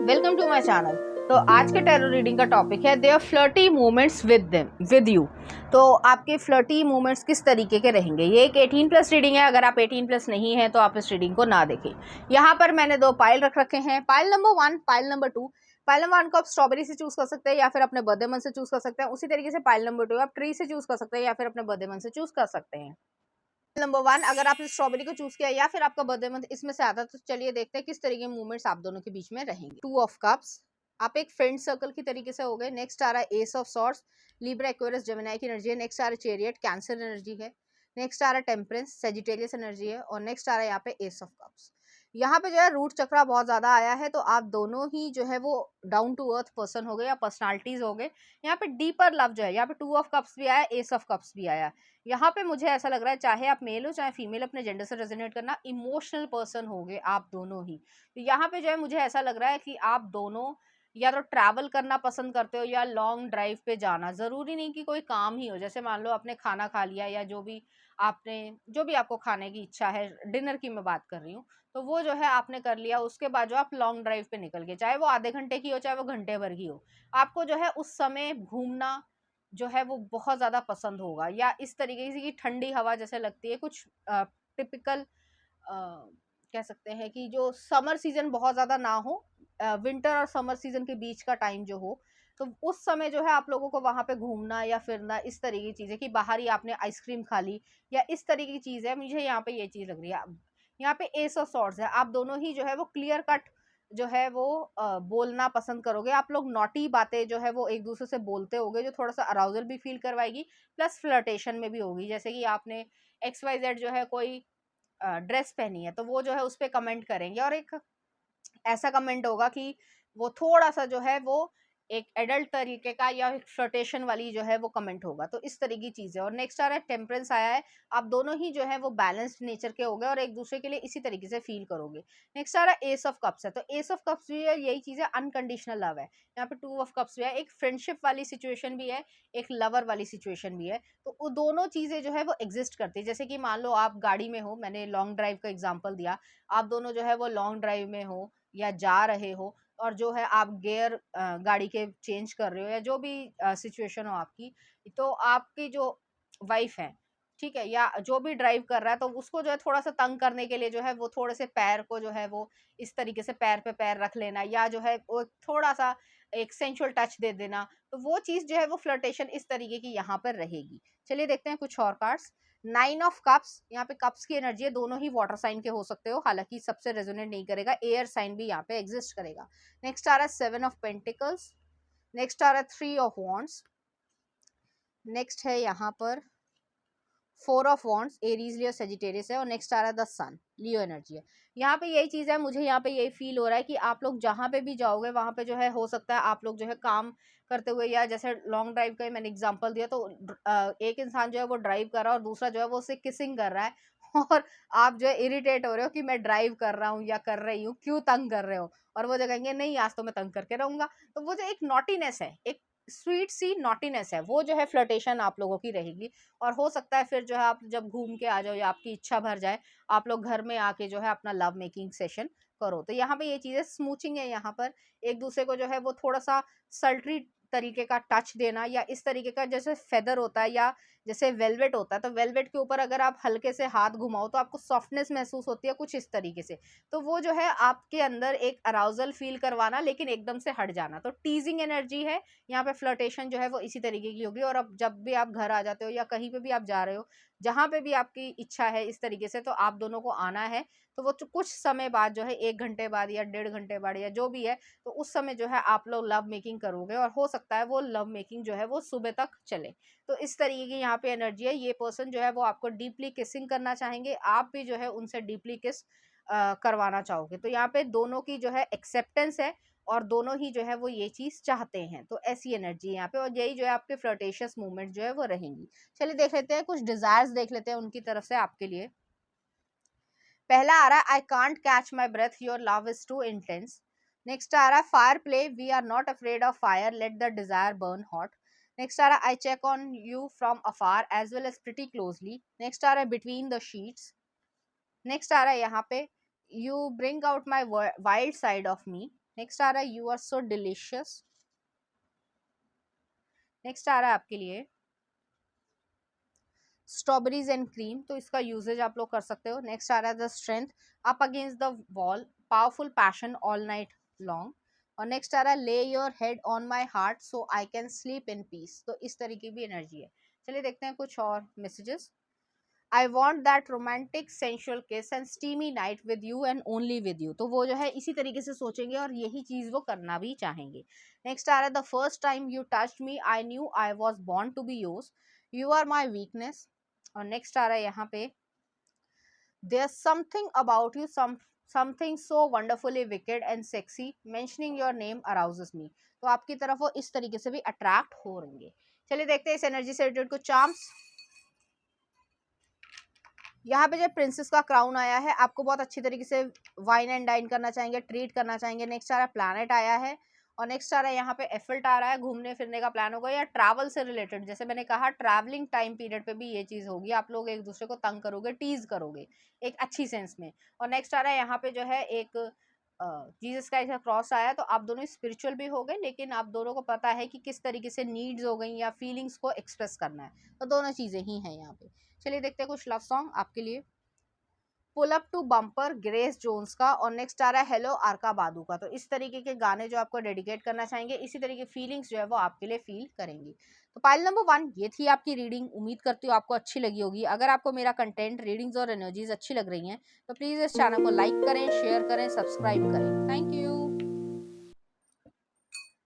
Welcome to my channel. तो आज के टैरो रीडिंग का टॉपिक है their flirty moments with you. तो आपके फ्लर्टी मोमेंट्स किस तरीके के रहेंगे। ये एक 18+ रीडिंग है। अगर आप 18+ नहीं है तो आप इस रीडिंग को ना देखें। यहाँ पर मैंने 2 पाइल रख रखे हैं, pile number 1, pile number 2। Pile number 1 को आप स्ट्रॉबेरी से चूज कर सकते हैं या फिर अपने बर्थडे मंथ से चूज कर सकते हैं। उसी तरीके से पाइल नंबर 2 आप ट्री से चूज कर सकते हैं या फिर अपने बर्थडे मंथ से चूज कर सकते हैं। नंबर 1 अगर आपने स्ट्रॉबेरी को चूज किया या फिर आपका बर्थडे मंथ इसमें से आता, तो चलिए देखते हैं किस तरीके के मूवमेंट्स आप दोनों के बीच में रहेंगे। 2 ऑफ कप्स, आप एक फ्रेंड सर्कल की तरीके से हो गए। नेक्स्ट आ रहा है ace of swords, Libra Aquarius Gemini की एनर्जी है। नेक्स्ट आ रहा है चैरियट, कैंसर एनर्जी है। नेक्स्ट आ रहा है टेम्परेंस, सेजिटेरियस एनर्जी है। और नेक्स्ट आ रहा है यहाँ पे एस ऑफ कप्स। यहाँ पे जो है रूट चक्रा बहुत ज्यादा आया है, तो आप दोनों ही जो है वो डाउन टू अर्थ पर्सन हो गए या पर्सनालिटीज हो गए। यहाँ पे डीपर लव जो है, यहाँ पे 2 ऑफ कप्स भी आया, एस ऑफ कप्स भी आया। यहाँ पे मुझे ऐसा लग रहा है चाहे आप मेल हो चाहे फीमेल, अपने जेंडर से रेजोनेट करना, इमोशनल पर्सन हो गए आप दोनों ही। तो यहाँ पे जो है मुझे ऐसा लग रहा है कि आप दोनों या तो ट्रैवल करना पसंद करते हो या लॉन्ग ड्राइव पे जाना। जरूरी नहीं कि कोई काम ही हो, जैसे मान लो आपने खाना खा लिया या जो भी आपको खाने की इच्छा है, डिनर की मैं बात कर रही हूँ, तो वो जो है आपने कर लिया। उसके बाद जो आप लॉन्ग ड्राइव पे निकल गए, चाहे वो आधे घंटे की हो चाहे वो घंटे भर की हो, आपको जो है उस समय घूमना जो है वो बहुत ज़्यादा पसंद होगा। या इस तरीके से कि ठंडी हवा जैसे लगती है, कुछ टिपिकल कह सकते हैं कि जो समर सीजन बहुत ज़्यादा ना हो, विंटर और समर सीजन के बीच का टाइम जो हो, तो उस समय जो है आप लोगों को वहाँ पे घूमना या फिरना, इस तरीके की चीज़ें कि बाहर ही आपने आइसक्रीम खा ली या इस तरीके की चीज़ है। मुझे यहाँ पे ये चीज़ लग रही है। यहाँ पे एस ऑफ सॉर्ड्स है, आप दोनों ही जो है वो क्लियर कट जो है वो बोलना पसंद करोगे। आप लोग नॉटी बातें जो है वो एक दूसरे से बोलते होगे, जो थोड़ा सा अराउजल भी फील करवाएगी, प्लस फ्लर्टेशन में भी होगी। जैसे कि आपने XYZ जो है कोई ड्रेस पहनी है, तो वो जो है उस पर कमेंट करेंगे और एक ऐसा कमेंट होगा कि वो थोड़ा सा जो है वो एक एडल्ट तरीके का या एक फ्लर्टेशन वाली जो है वो कमेंट होगा। तो इस तरह की चीज़ है। और नेक्स्ट आ रहा है टेम्परेंस आया है, आप दोनों ही जो है वो बैलेंस्ड नेचर के हो गए और एक दूसरे के लिए इसी तरीके से फील करोगे। नेक्स्ट आ रहा है एस ऑफ कप्स है, तो एस ऑफ कप्स भी है, यही चीज़ है, अनकंडीशनल लव है। यहाँ पे 2 ऑफ कप्स भी है, एक फ्रेंडशिप वाली सिचुएशन भी है, एक लवर वाली सिचुएशन भी है। तो वो दोनों चीज़ें जो है वो एग्जिस्ट करती है। जैसे कि मान लो आप गाड़ी में हो, मैंने लॉन्ग ड्राइव का एग्जाम्पल दिया, आप दोनों जो है वो लॉन्ग ड्राइव में हो या जा रहे हो, और जो है आप गियर गाड़ी के चेंज कर रहे हो या जो भी सिचुएशन हो आपकी, तो आपकी जो वाइफ है, ठीक है, या जो भी ड्राइव कर रहा है, तो उसको जो है थोड़ा सा तंग करने के लिए जो है वो थोड़े से पैर को जो है वो इस तरीके से पैर पे पैर रख लेना, या जो है वो थोड़ा सा एक सेंशुअल टच दे देना, तो वो चीज जो है वो फ्लर्टेशन इस तरीके की यहाँ पर रहेगी। चलिए देखते हैं कुछ और कार्ड्स। 9 ऑफ कप्स, यहाँ पे कप्स की एनर्जी है, दोनों ही वाटर साइन के हो सकते हो, हालांकि सबसे रेजोनेट नहीं करेगा, एयर साइन भी यहाँ पे एग्जिस्ट करेगा। नेक्स्ट आ रहा है 7 ऑफ पेंटिकल्स। नेक्स्ट आ रहा है 3 ऑफ वॉन्ड्स। नेक्स्ट है यहाँ पर 4 of wands, Aries Leo Sagittarius है। और नेक्स्ट आ रहा है द सन, लियो एनर्जी है। यहाँ पे यही चीज़ है, मुझे यहाँ पे यही फील हो रहा है कि आप लोग जहाँ पे भी जाओगे वहाँ पे जो है हो सकता है आप लोग जो है काम करते हुए, या जैसे लॉन्ग ड्राइव का ही मैंने एग्जांपल दिया, तो एक इंसान जो है वो ड्राइव कर रहा है और दूसरा जो है वो उसे किसिंग कर रहा है और आप जो है इरिटेट हो रहे हो कि मैं ड्राइव कर रहा हूँ या कर रही हूँ, क्यों तंग कर रहे हो, और वो जो कहेंगे नहीं आज तो मैं तंग करके रहूंगा। तो वो जो एक नॉटीनेस है, एक स्वीट सी नॉटीनेस है, वो जो है फ्लर्टेशन आप लोगों की रहेगी। और हो सकता है फिर जो है आप जब घूम के आ जाओ या आपकी इच्छा भर जाए, आप लोग घर में आके जो है अपना लव मेकिंग सेशन करो। तो यहाँ पे ये चीज़ें स्मूचिंग है, यहाँ पर एक दूसरे को जो है वो थोड़ा सा सल्ट्री तरीके का टच देना, या इस तरीके का जैसे फेदर होता है या जैसे वेलवेट होता है, तो वेलवेट के ऊपर अगर आप हल्के से हाथ घुमाओ तो आपको सॉफ्टनेस महसूस होती है, कुछ इस तरीके से। तो वो जो है आपके अंदर एक अराउजल फील करवाना, लेकिन एकदम से हट जाना, तो टीजिंग एनर्जी है यहाँ पे। फ्लर्टेशन जो है वो इसी तरीके की होगी। और अब जब भी आप घर आ जाते हो या कहीं पे भी आप जा रहे हो, जहाँ पे भी आपकी इच्छा है इस तरीके से, तो आप दोनों को आना है। तो वो कुछ समय बाद जो है, 1 घंटे बाद या 1.5 घंटे बाद या जो भी है, तो उस समय जो है आप लोग लव मेकिंग करोगे और हो सकता है वो लव मेकिंग जो है वो सुबह तक चले। तो इस तरीके की यहाँ पे एनर्जी है। ये पर्सन जो है वो आपको डीपली किसिंग करना चाहेंगे, आप भी जो है उनसे डीपली किस करवाना चाहोगे। तो यहाँ पे दोनों की जो है एक्सेप्टेंस है और दोनों ही जो है वो ये चीज चाहते हैं। तो ऐसी एनर्जी है यहाँ पे, और यही जो है आपके फ्लर्टेशियस मूवमेंट जो है वो रहेंगी। चलिए देख लेते हैं कुछ डिजायर्स, देख लेते हैं उनकी तरफ से आपके लिए। पहला आ रहा है I can't catch my breath, your love is too intense. Next आ रहा है fire play, we are not afraid of fire, let the desire burn hot. Next आ रहा है I check on you from afar as well as pretty closely. Next आ रहा है between the sheets. Next आ रहा है यहाँ पे you bring out my wild side of me. Next आ रहा है you are so delicious. Next आ रहा है आपके लिए स्ट्रॉबेरीज एंड क्रीम, तो इसका यूजेज आप लोग कर सकते हो। नेक्स्ट आ रहा है the strength, up against the wall, powerful passion all night long. और नेक्स्ट आ रहा है ले your head on my heart so I can sleep in peace, तो इस तरीके की भी एनर्जी है। चलिए देखते हैं कुछ और messages. I want that romantic sensual kiss and steamy night with you and only with you, तो वो जो है इसी तरीके से सोचेंगे और यही चीज वो करना भी चाहेंगे। नेक्स्ट आ रहा है the first time you touched me I knew I was born to be yours, you are my weakness. और नेक्स्ट आ रहा है यहाँ पे there something about you something so wonderfully wicked and sexy mentioning your name arouses me, तो आपकी तरफ वो इस तरीके से भी अट्रैक्ट हो रहेंगे। चलिए देखते हैं इस एनर्जी से रिलेटेड कुछ चार्म्स। यहाँ पे जो प्रिंसेस का क्राउन आया है, आपको बहुत अच्छी तरीके से वाइन एंड डाइन करना चाहेंगे, ट्रीट करना चाहेंगे। नेक्स्ट आ रहा है प्लैनेट आया है, और नेक्स्ट आ रहा है यहाँ पे एफिल्ट आ रहा है, घूमने फिरने का प्लान होगा या ट्रैवल से रिलेटेड, जैसे मैंने कहा ट्रैवलिंग टाइम पीरियड पे भी ये चीज होगी, आप लोग एक दूसरे को तंग करोगे, टीज करोगे एक अच्छी सेंस में। और नेक्स्ट आ रहा है यहाँ पे जो है एक जीसस का ऐसा क्रॉस आया, तो आप दोनों स्पिरिचुअल भी हो गए, लेकिन आप दोनों को पता है कि किस तरीके से नीड्स हो गई या फीलिंग्स को एक्सप्रेस करना है, तो दोनों चीजें ही हैं यहाँ पे। चलिए देखते हैं कुछ लव सॉन्ग आपके लिए। Pull up to bumper Grace Jones का, और नेक्स्ट आ रहा है हेलो आरका बादू का, तो इस तरीके के गाने जो आपको डेडिकेट करना चाहेंगे, इसी तरीके फीलिंग्स जो है वो आपके लिए फील करेंगी। तो पाइल नंबर 1 ये थी आपकी रीडिंग, उम्मीद करती हूँ आपको अच्छी लगी होगी। अगर आपको मेरा कंटेंट, रीडिंग्स और एनर्जीज अच्छी लग रही हैं तो प्लीज इस चैनल को लाइक करें, शेयर करें, सब्सक्राइब करें। Thank you.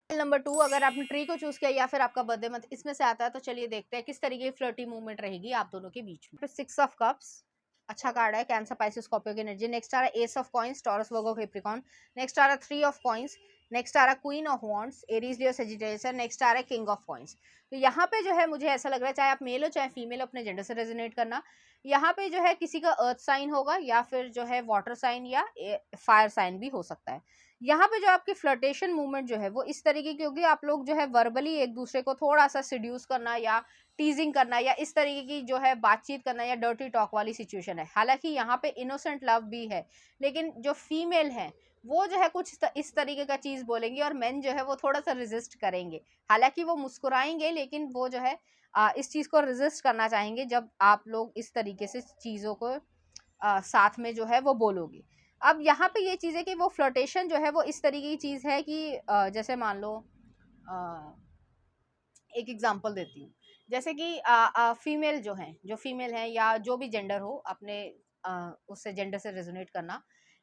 नंबर 2, अगर आपने ट्री को चूज किया या फिर आपका बर्थडे मंथ इसमें से आता है, तो चलिए देखते हैं किस तरीके की फ्लर्टी मूवमेंट रहेगी आप दोनों के बीच में। 6 ऑफ कप्स अच्छा कार्ड है, कैंसर पाइसेस स्कॉर्पियो की एनर्जी। नेक्स्ट आ रहा है ace of coins, Taurus Virgo Capricorn. Next आ रहा है 3 ऑफ कॉइंस। नेक्स्ट आ रहा है queen of wands, Aries Leo Sagittarius. Next आ रहा है किंग ऑफ कॉइंस। तो यहाँ पे जो है मुझे ऐसा लग रहा है, चाहे आप मेल हो चाहे फीमेल, अपने जेंडर से रेजोनेट करना। यहाँ पे जो है किसी का अर्थ साइन होगा या फिर जो है वाटर साइन या फायर साइन भी हो सकता है। यहाँ पे जो आपकी फ्लर्टेशन मूवमेंट जो है वो इस तरीके की होगी, आप लोग जो है वर्बली एक दूसरे को थोड़ा सा सिड्यूस करना या टीजिंग करना या इस तरीके की जो है बातचीत करना या डर्टी टॉक वाली सिचुएशन है। हालांकि यहाँ पे इनोसेंट लव भी है, लेकिन जो फीमेल है वो जो है कुछ इस तरीके का चीज बोलेंगी और मेन जो है वो थोड़ा सा रेजिस्ट करेंगे। हालांकि वो मुस्कुराएंगे, लेकिन वो जो है इस चीज को रेजिस्ट करना चाहेंगे जब आप लोग इस तरीके से चीजों को साथ में जो है वो बोलोगे। अब यहाँ पे ये चीज़ है कि वो फ्लर्टेशन जो है वो इस तरीके की चीज़ है कि जैसे मान लो एक एग्जांपल देती हूँ, जैसे कि फीमेल जो फीमेल है या जो भी जेंडर हो, अपने उससे जेंडर से रेजोनेट करना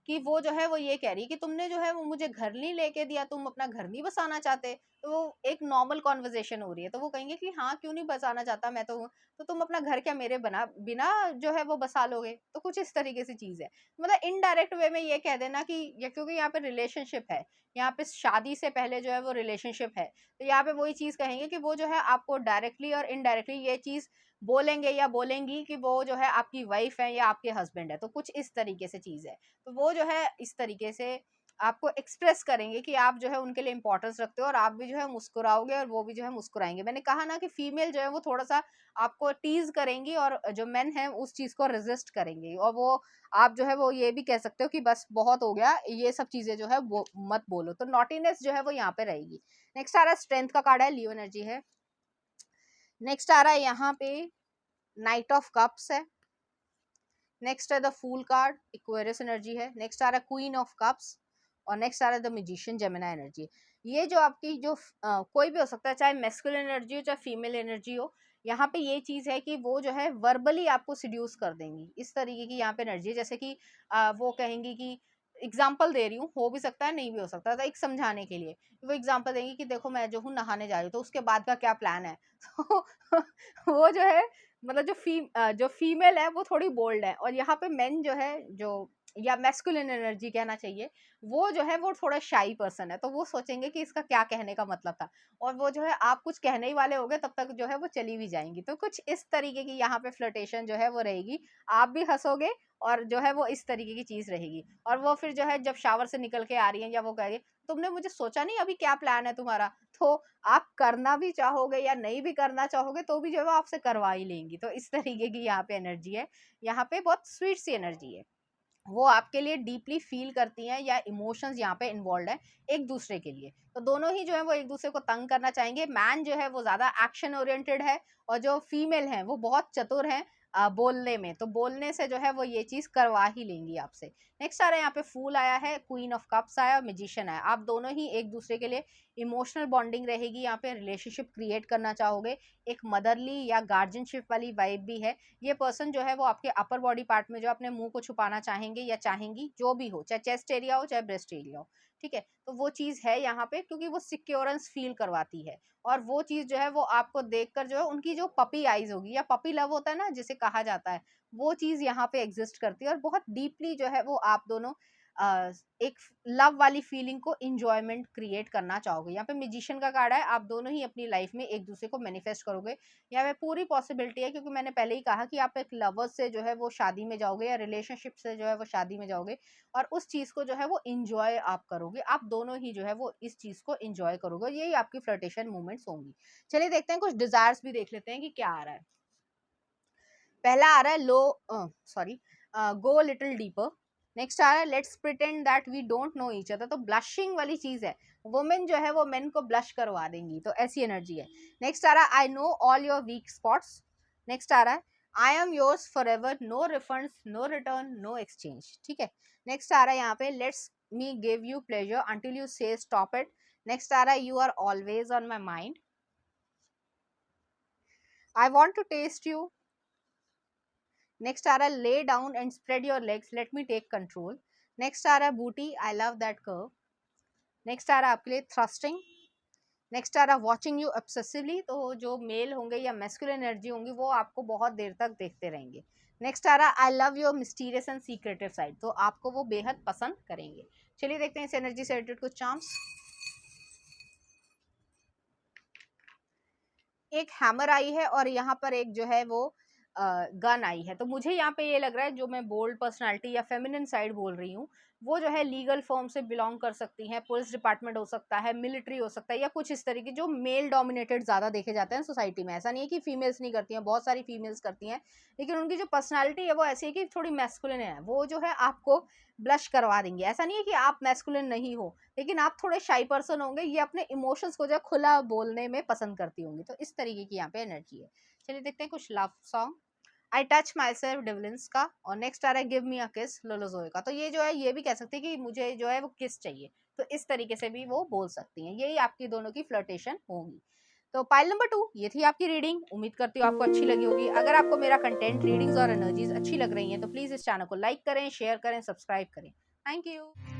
कि वो जो है वो ये कह रही है कि तुमने जो है वो मुझे घर नहीं लेके दिया, तुम अपना घर नहीं बसाना चाहते। तो वो एक नॉर्मल कॉन्वर्जेशन हो रही है, तो वो कहेंगे कि हाँ क्यों नहीं बसाना चाहता, मैं तो हूँ, तो तुम अपना घर क्या मेरे बना बिना जो है वो बसा लोगे। तो कुछ इस तरीके से चीज़ है, मतलब इनडायरेक्ट वे में ये कह देना कि क्योंकि यहाँ पे रिलेशनशिप है, यहाँ पे शादी से पहले जो है वो रिलेशनशिप है, तो यहाँ पे वही चीज़ कहेंगे कि वो जो है आपको डायरेक्टली और इनडायरेक्टली ये चीज़ बोलेंगे या बोलेंगी कि वो जो है आपकी वाइफ है या आपके हस्बैंड है, तो कुछ इस तरीके से चीज़ है। तो वो जो है इस तरीके से आपको एक्सप्रेस करेंगे कि आप जो है उनके लिए इंपॉर्टेंस रखते हो और आप भी जो है मुस्कुराओगे और वो भी जो है मुस्कुराएंगे। मैंने कहा ना कि फीमेल जो है वो थोड़ा सा आपको टीज करेंगी और जो मेन है उस चीज को रेजिस्ट करेंगे, और वो आप जो है वो ये भी कह सकते हो कि बस बहुत हो गया, ये सब चीजें जो है वो मत बोलो, तो नॉटीनेस जो है वो यहाँ पे रहेगी। नेक्स्ट आ रहा है स्ट्रेंथ का कार्ड है, लियो एनर्जी है। नेक्स्ट आ रहा है यहाँ पे नाइट ऑफ कप्स है। नेक्स्ट है the fool card, Aquarius energy है। नेक्स्ट आ रहा है क्वीन ऑफ कप्स, और नेक्स्ट आ रहा है द मैजिशियन जेमिनी एनर्जी। ये जो आपकी जो कोई भी हो सकता है, चाहे मैस्कुलिन एनर्जी हो चाहे फीमेल एनर्जी हो, यहाँ पे ये चीज़ है कि वो जो है वर्बली आपको सिड्यूस कर देंगी, इस तरीके की यहाँ पे एनर्जी है। जैसे कि वो कहेंगी कि एग्जाम्पल दे रही हूँ, हो भी सकता है नहीं भी हो सकता, तो एक समझाने के लिए वो एग्जाम्पल देंगी कि देखो मैं जो हूँ नहाने जा रही हूँ, तो उसके बाद का क्या प्लान है। तो वो जो है मतलब जो फीमेल है वो थोड़ी बोल्ड है, और यहाँ पे मेन जो है जो या मैस्कुलिन एनर्जी कहना चाहिए, वो जो है वो थोड़ा शाई पर्सन है, तो वो सोचेंगे कि इसका क्या कहने का मतलब था, और वो जो है आप कुछ कहने ही वाले होगे तब तक जो है वो चली भी जाएंगी। तो कुछ इस तरीके की यहाँ पे फ्लर्टेशन जो है वो रहेगी, आप भी हंसोगे और जो है वो इस तरीके की चीज रहेगी। और वो फिर जो है जब शावर से निकल के आ रही है या वो कह रही है तुमने मुझे सोचा नहीं अभी क्या प्लान है तुम्हारा, तो आप करना भी चाहोगे या नहीं भी करना चाहोगे तो भी जो है वो आपसे करवा ही लेंगी। तो इस तरीके की यहाँ पे एनर्जी है, यहाँ पे बहुत स्वीट सी एनर्जी है। वो आपके लिए डीपली फील करती हैं या इमोशंस यहाँ पे इन्वॉल्व है एक दूसरे के लिए। तो दोनों ही जो है वो एक दूसरे को तंग करना चाहेंगे। मैन जो है वो ज़्यादा एक्शन ओरिएंटेड है और जो फीमेल हैं वो बहुत चतुर हैं बोलने में। तो बोलने से जो है वो ये चीज़ करवा ही लेंगी आपसे। नेक्स्ट आ रहा है यहाँ पे फूल आया है, क्वीन ऑफ कप्स आया और मैजिशियन आया। आप दोनों ही एक दूसरे के लिए इमोशनल बॉन्डिंग रहेगी, यहाँ पे रिलेशनशिप क्रिएट करना चाहोगे। एक मदरली या गार्जियनशिप वाली वाइब भी है। ये पर्सन जो है वो आपके अपर बॉडी पार्ट में जो अपने मुंह को छुपाना चाहेंगे या चाहेंगी, जो भी हो, चाहे चेस्ट एरिया हो चाहे ब्रेस्ट एरिया हो, ठीक है। तो वो चीज़ है यहाँ पे, क्योंकि वो सिक्योरेंस फील करवाती है। और वो चीज़ जो है वो आपको देखकर जो है उनकी जो पपी आईज होगी या पपी लव होता है ना जिसे कहा जाता है, वो चीज़ यहाँ पे एग्जिस्ट करती है और बहुत डीपली जो है वो आप दोनों अ, एक लव वाली फीलिंग को इंजॉयमेंट क्रिएट करना चाहोगे। यहाँ पे म्यूजिशियन का कार्ड है, आप दोनों ही अपनी लाइफ में एक दूसरे को मैनिफेस्ट करोगे। यहाँ पे पूरी पॉसिबिलिटी है, क्योंकि मैंने पहले ही कहा कि आप एक लवर्स से जो है वो शादी में जाओगे या रिलेशनशिप से जो है वो शादी में जाओगे और उस चीज़ को जो है वो इंजॉय आप करोगे। आप दोनों ही जो है वो इस चीज़ को इंजॉय करोगे, यही आपकी फ्लर्टेशन मूवमेंट्स होंगी। चलिए देखते हैं, कुछ डिजायर्स भी देख लेते हैं कि क्या आ रहा है। पहला आ रहा है low sorry go little deeper. Next आ रहा है let's pretend that we don't know each other. तो ब्लशिंग वाली चीज है, वुमेन जो है वो मेन को ब्लश करवा देंगी, तो ऐसी एनर्जी है। नेक्स्ट आ रहा है I know all your weak spots. Next आ रहा है I am yours forever, no refunds no return no exchange, ठीक है। नेक्स्ट आ रहा है यहाँ पे let's me give you pleasure until you say stop it. Next आ रहा है you are always on my mind, I want to taste you. Next आ रहा है lay down and spread your legs, let me take control. Next आ रहा है booty, I love that curve. Next आ रहा है आपके लिए थ्रस्टिंग। नेक्स्ट आ रहा है वॉचिंग यू ऑब्सेसिवली। तो जो मेल होंगे या मैस्कुलिन एनर्जी होंगी वो आपको बहुत देर तक देखते रहेंगे। नेक्स्ट आ रहा है I love your mysterious and secretive side. तो आपको वो बेहद पसंद करेंगे। चलिए देखते हैं इस एनर्जी से रिलेटेड कुछ चार्म्स। एक हैमर आई है और यहाँ पर एक जो है वो गन आई है। तो मुझे यहाँ पे ये लग रहा है जो मैं बोल्ड पर्सनालिटी या फेमिनिन साइड बोल रही हूँ वो जो है लीगल फॉर्म से बिलोंग कर सकती हैं। पुलिस डिपार्टमेंट हो सकता है, मिलिट्री हो सकता है, या कुछ इस तरीके जो मेल डोमिनेटेड ज़्यादा देखे जाते हैं सोसाइटी में। ऐसा नहीं है कि फीमेल्स नहीं करती हैं, बहुत सारी फीमेल्स करती हैं, लेकिन उनकी जो पर्सनैलिटी है वो ऐसी है कि थोड़ी मैस्कुलिन है। वो जो है आपको ब्लश करवा देंगे। ऐसा नहीं है कि आप मैस्कुलिन नहीं हो, लेकिन आप थोड़े शाई पर्सन होंगे, ये अपने इमोशंस को जो है खुला बोलने में पसंद करती होंगी। तो इस तरीके की यहाँ पे एनर्जी है। चलिए देखते हैं कुछ love song. I touch my self डिवलिन्स का, और नेक्स्ट आ रहा है गिव मी अ किस लोलोजोए का। तो ये जो है ये भी कह सकती है कि मुझे जो है वो किस चाहिए। तो इस तरीके से भी वो बोल सकती हैं। यही आपकी दोनों की फ्लर्टेशन होगी। तो पाइल नंबर 2 ये थी आपकी रीडिंग। उम्मीद करती हूँ आपको अच्छी लगी होगी। अगर आपको मेरा कंटेंट, रीडिंग्स और एनर्जीज अच्छी लग रही हैं तो प्लीज़ इस चैनल को लाइक करें, शेयर करें, सब्सक्राइब करें। Thank you.